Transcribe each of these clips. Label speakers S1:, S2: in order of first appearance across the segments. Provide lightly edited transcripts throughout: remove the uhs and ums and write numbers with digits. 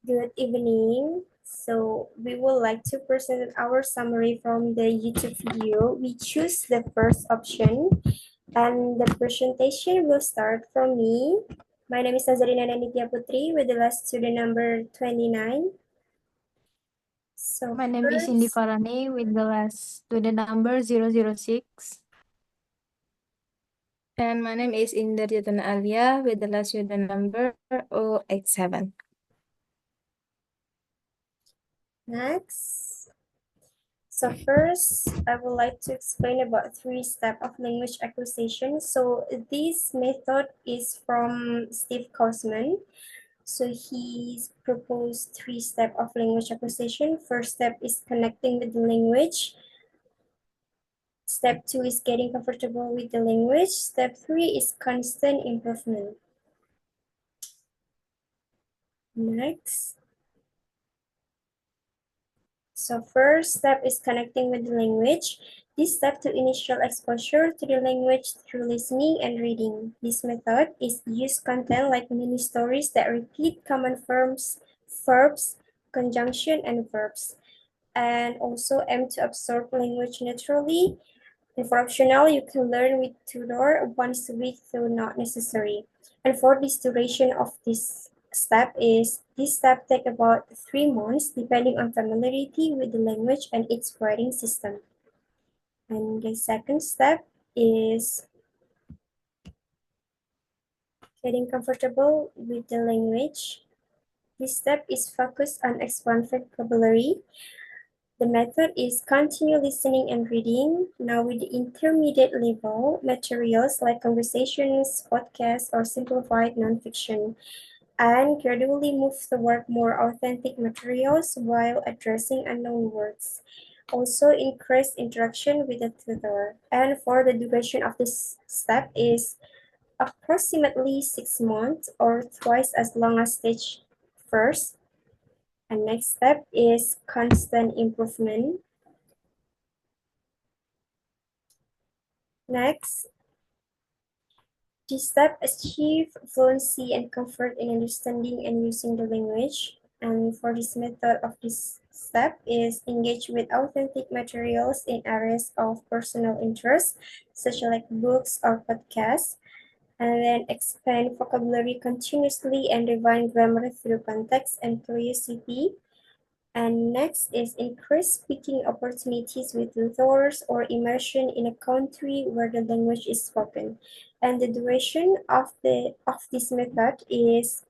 S1: Good evening. So we would like to present our summary from the YouTube video. We choose the first option and the presentation will start from me. My name is Nazarina Nitya Putri with the last student number 29. So
S2: My name is Indi
S1: first,
S2: Farane with the last student number 006. And my name is Indar Jatana Alia with the last student number 087.
S1: next. So first, I would like to explain about three steps of language acquisition. So this method is from Steve Kosman. So he's proposed three steps of language acquisition. First step is connecting with the language. Step 2 is getting comfortable with the language. Step 3 is constant improvement. Next. So first step is connecting with the language. This step to initial exposure to the language through listening and reading. This method is use content like mini stories that repeat common verbs, conjunction, and verbs, and also aim to absorb language naturally. And for optional, you can learn with tutor once a week, though not necessary. And for this duration of this step take about 3 months, depending on familiarity with the language and its writing system. And the second step is getting comfortable with the language. This step is focused on expand vocabulary. The method is continue listening and reading. Now with the intermediate level, materials like conversations, podcasts, or simplified nonfiction, and gradually move toward more authentic materials while addressing unknown words. Also increase interaction with the tutor. And for the duration of this step is approximately 6 months or twice as long as stage first. And next step is constant improvement. Next, this step achieve fluency and comfort in understanding and using the language. And for this method of this step is engage with authentic materials in areas of personal interest, such as like books or podcasts, and then expand vocabulary continuously and refine grammar through context and curiosity. And next is increase speaking opportunities with tutors or immersion in a country where the language is spoken. And the duration of this method is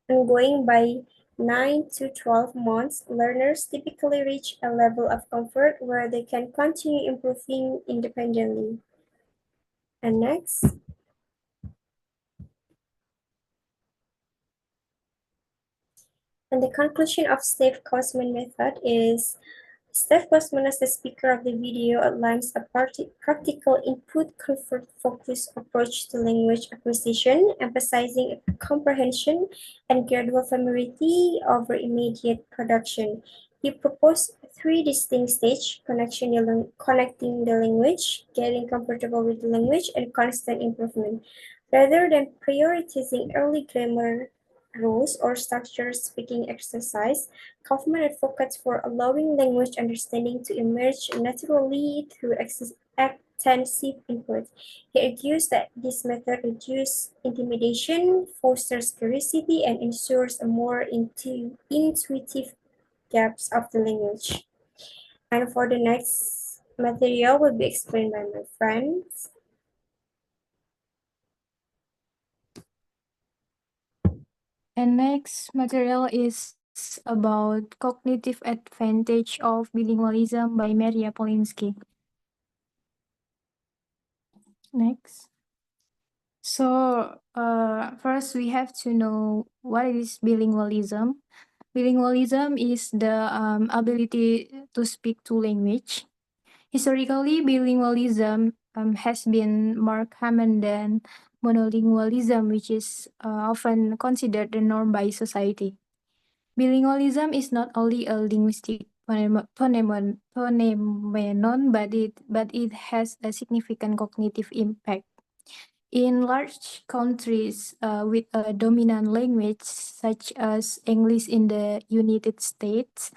S1: ongoing by 9 to 12 months. Learners typically reach a level of comfort where they can continue improving independently. And next. And the conclusion of Steve Kosman method is Steph Kosman, as the speaker of the video, outlines a practical input comfort-focused approach to language acquisition, emphasizing comprehension and gradual familiarity over immediate production. He proposed three distinct stages: connecting the language, getting comfortable with the language, and constant improvement. Rather than prioritizing early grammar rules or structured speaking exercise, Kaufman advocates for allowing language understanding to emerge naturally through extensive input. He argues that this method reduces intimidation, fosters curiosity, and ensures a more intuitive gaps of the language. And for the next material will be explained by my friends.
S2: And next material is about cognitive advantage of bilingualism by Maria Polinsky. Next. So first we have to know what is bilingualism. Bilingualism is the ability to speak two language. Historically, bilingualism has been more common than monolingualism, which is often considered the norm by society. Bilingualism is not only a linguistic phenomenon, but it has a significant cognitive impact. In large countries with a dominant language, such as English in the United States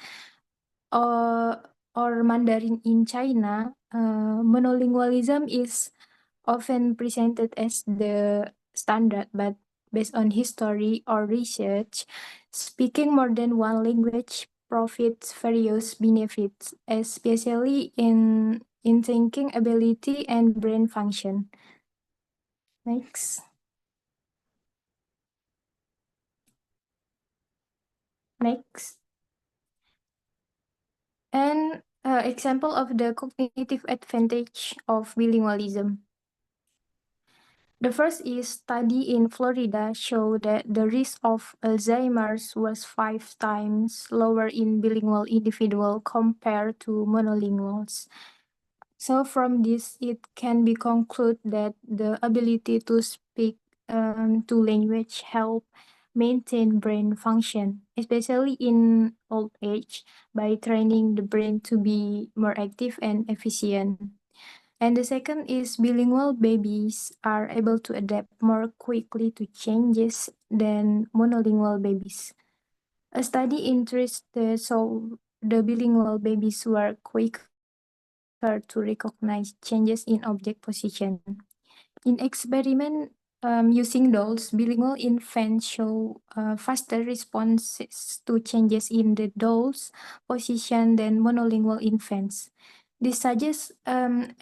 S2: or, or Mandarin in China, monolingualism is often presented as the standard, but based on history or research, speaking more than one language provides various benefits, especially in thinking ability and brain function. Next. Next. An example of the cognitive advantage of bilingualism. The first is study in Florida show that the risk of Alzheimer's was 5 times lower in bilingual individual compared to monolinguals. So from this, it can be concluded that the ability to speak two language help maintain brain function, especially in old age, by training the brain to be more active and efficient. And the second is bilingual babies are able to adapt more quickly to changes than monolingual babies. A study interested so the bilingual babies were quicker to recognize changes in object position. In experiment using dolls, bilingual infants show faster responses to changes in the doll's position than monolingual infants. This suggests an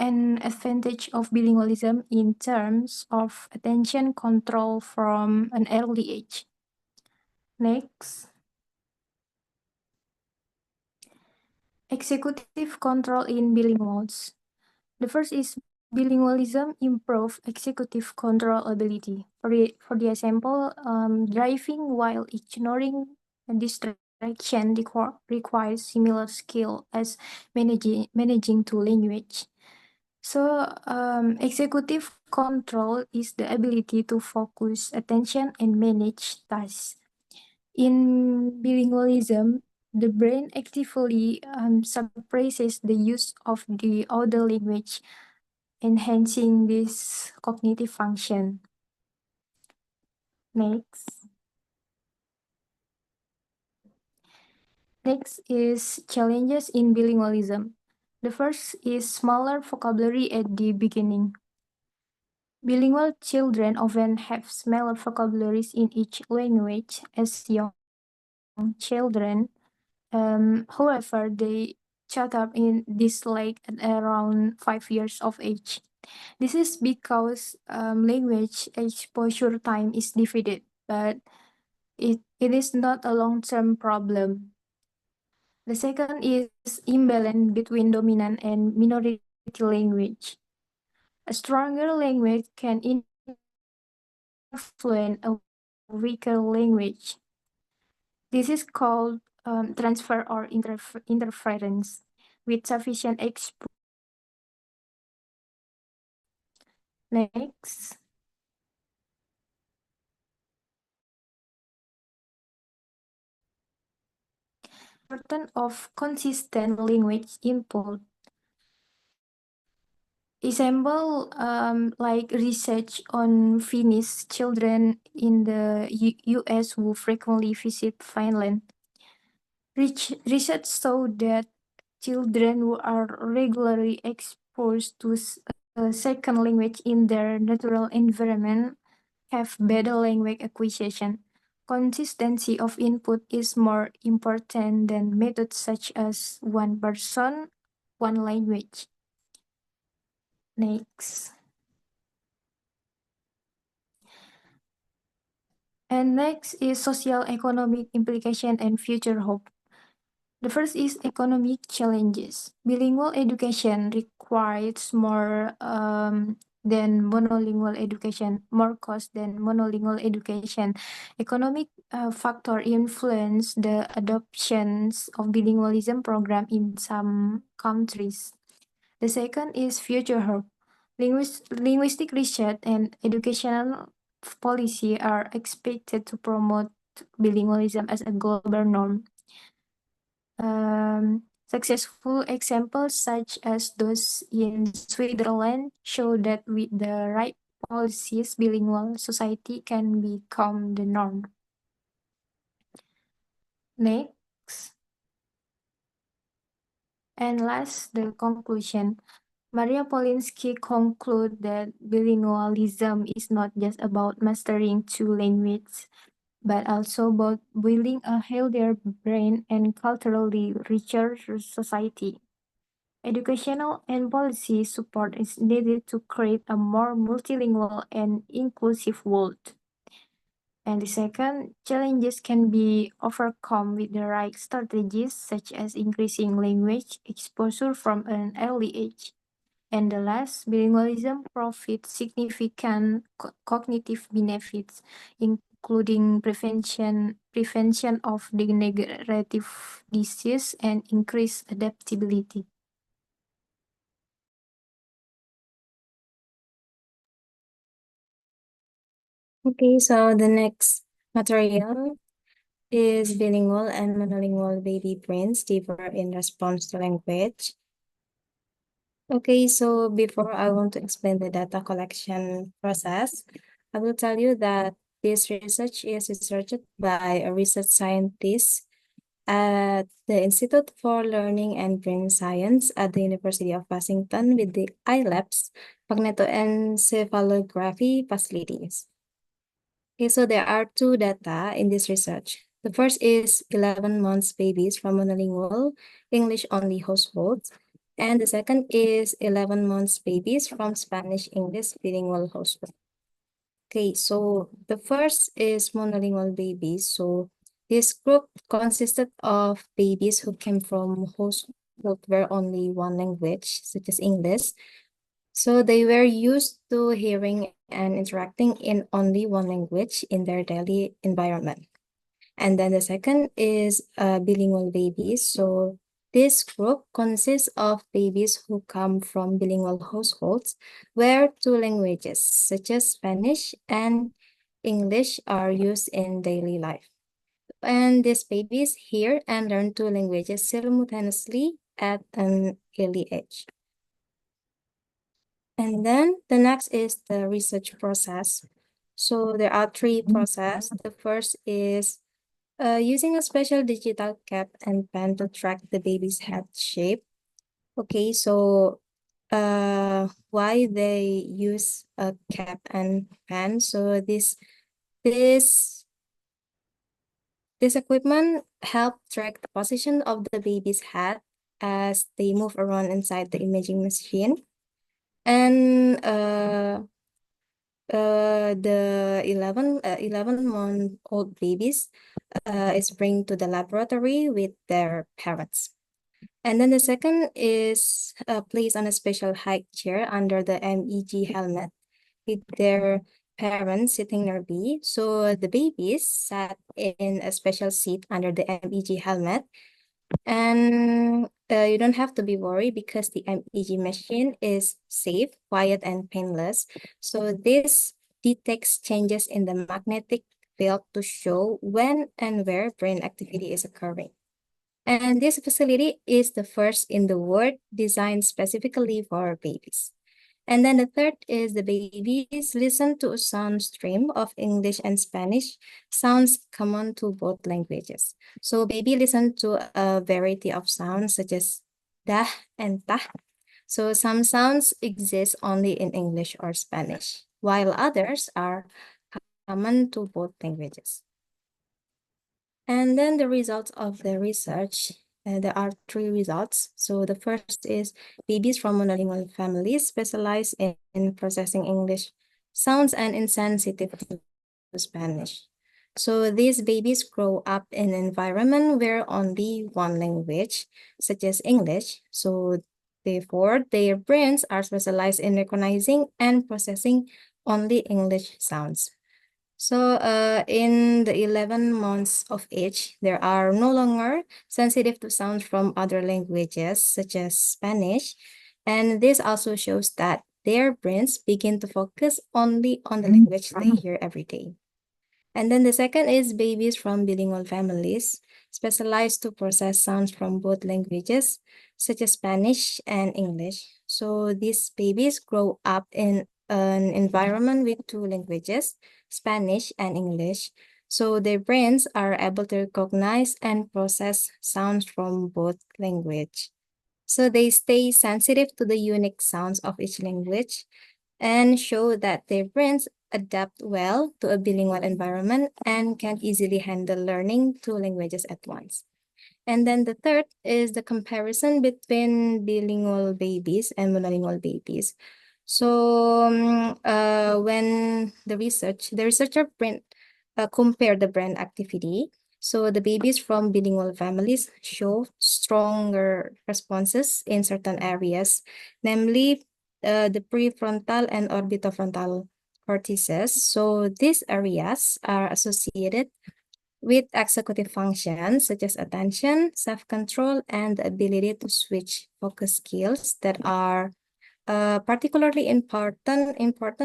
S2: advantage of bilingualism in terms of attention control from an early age. Next, executive control in bilinguals. The first is bilingualism improve executive control ability. For the example, driving while ignoring a distraction requires similar skill as managing two language. So, executive control is the ability to focus attention and manage tasks. In bilingualism, the brain actively suppresses the use of the other language, enhancing this cognitive function. Next. Next is challenges in bilingualism. The first is smaller vocabulary at the beginning. Bilingual children often have smaller vocabularies in each language as young children. However, they caught up in this like at around 5 years of age. This is because language exposure time is divided, but it is not a long-term problem. The second is imbalance between dominant and minority language. A stronger language can influence a weaker language. This is called transfer or interference. With sufficient exposure. Next. Importance of consistent language input. Example, like research on Finnish children in the US who frequently visit Finland. Research showed that children who are regularly exposed to a second language in their natural environment have better language acquisition. Consistency of input is more important than methods such as one person, one language. Next. And next is social economic implication and future hope. The first is economic challenges. Bilingual education requires more than monolingual education, more cost than monolingual education. Economic factor influence the adoptions of bilingualism program in some countries. The second is future hope. Linguistic research and educational policy are expected to promote bilingualism as a global norm. Successful examples such as those in Switzerland show that with the right policies, bilingual society can become the norm. Next, and last, the conclusion. Maria Polinsky concludes that bilingualism is not just about mastering two languages, but also about building a healthier brain and culturally richer society. Educational and policy support is needed to create a more multilingual and inclusive world. And the second, challenges can be overcome with the right strategies, such as increasing language exposure from an early age. And the last, bilingualism provides significant cognitive benefits, including prevention of degenerative disease and increased adaptability.
S3: Okay, so the next material is bilingual and monolingual baby brains differ in response to language. Okay, so before I want to explain the data collection process, I will tell you that this research is researched by a research scientist at the Institute for Learning and Brain Science at the University of Washington with the iLabs magnetoencephalography facilities. Okay, so there are two data in this research. The first is 11 months babies from monolingual English-only households, and the second is 11 months babies from Spanish-English bilingual households. Okay, so the first is monolingual babies. So this group consisted of babies who came from households where only one language, such as English. So they were used to hearing and interacting in only one language in their daily environment. And then the second is bilingual babies. So this group consists of babies who come from bilingual households where two languages, such as Spanish and English, are used in daily life. And these babies hear and learn two languages simultaneously at an early age. And then the next is the research process. So there are three processes. The first is using a special digital cap and pen to track the baby's head shape. Okay, so why they use a cap and pen? So this equipment help track the position of the baby's head as they move around inside the imaging machine. And the 11-month-old babies is bring to the laboratory with their parents. And then the second is placed on a special high chair under the MEG helmet with their parents sitting nearby. So the babies sat in a special seat under the MEG helmet. And you don't have to be worried because the MEG machine is safe, quiet, and painless. So this detects changes in the magnetic field to show when and where brain activity is occurring. And this facility is the first in the world designed specifically for babies. And then the third is the babies listen to a sound stream of English and Spanish, sounds common to both languages. So baby listen to a variety of sounds such as dah and tah. So some sounds exist only in English or Spanish, while others are common to both languages. And then the results of the research, there are three results. So the first is babies from monolingual families specialize in processing English sounds and insensitive to Spanish. So these babies grow up in an environment where only one language, such as English. So therefore, their brains are specialized in recognizing and processing only English sounds. So in the 11 months of age, they are no longer sensitive to sounds from other languages, such as Spanish. And this also shows that their brains begin to focus only on the language they hear every day. And then the second is babies from bilingual families, specialized to process sounds from both languages, such as Spanish and English. So these babies grow up in an environment with two languages, Spanish and English. So their brains are able to recognize and process sounds from both language. So they stay sensitive to the unique sounds of each language and show that their brains adapt well to a bilingual environment and can easily handle learning two languages at once. And then the third is the comparison between bilingual babies and monolingual babies. So when the researcher compared the brain activity. So the babies from bilingual families show stronger responses in certain areas, namely the prefrontal and orbitofrontal cortices. So these areas are associated with executive functions such as attention, self-control, and the ability to switch focus skills that are particularly important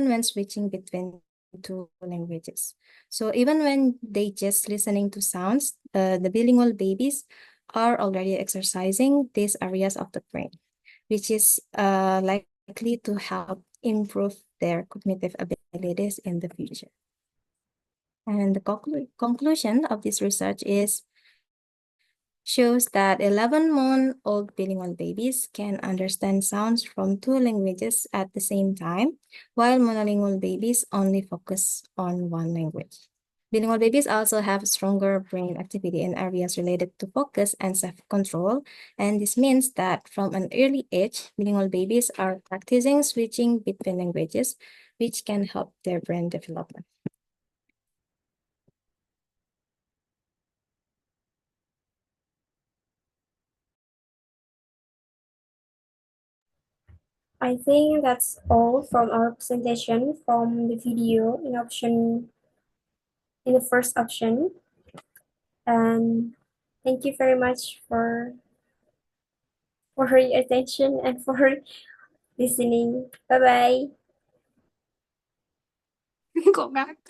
S3: when switching between two languages. So even when they just listening to sounds, the bilingual babies are already exercising these areas of the brain, which is likely to help improve their cognitive abilities in the future. And the conclusion of this research shows that 11-month-old bilingual babies can understand sounds from two languages at the same time, while monolingual babies only focus on one language. Bilingual babies also have stronger brain activity in areas related to focus and self-control, and this means that from an early age, bilingual babies are practicing switching between languages, which can help their brain development.
S1: I think that's all from our presentation from the video in the first option. And thank you very much for your attention and for listening. Bye bye.
S2: Kok ngakak?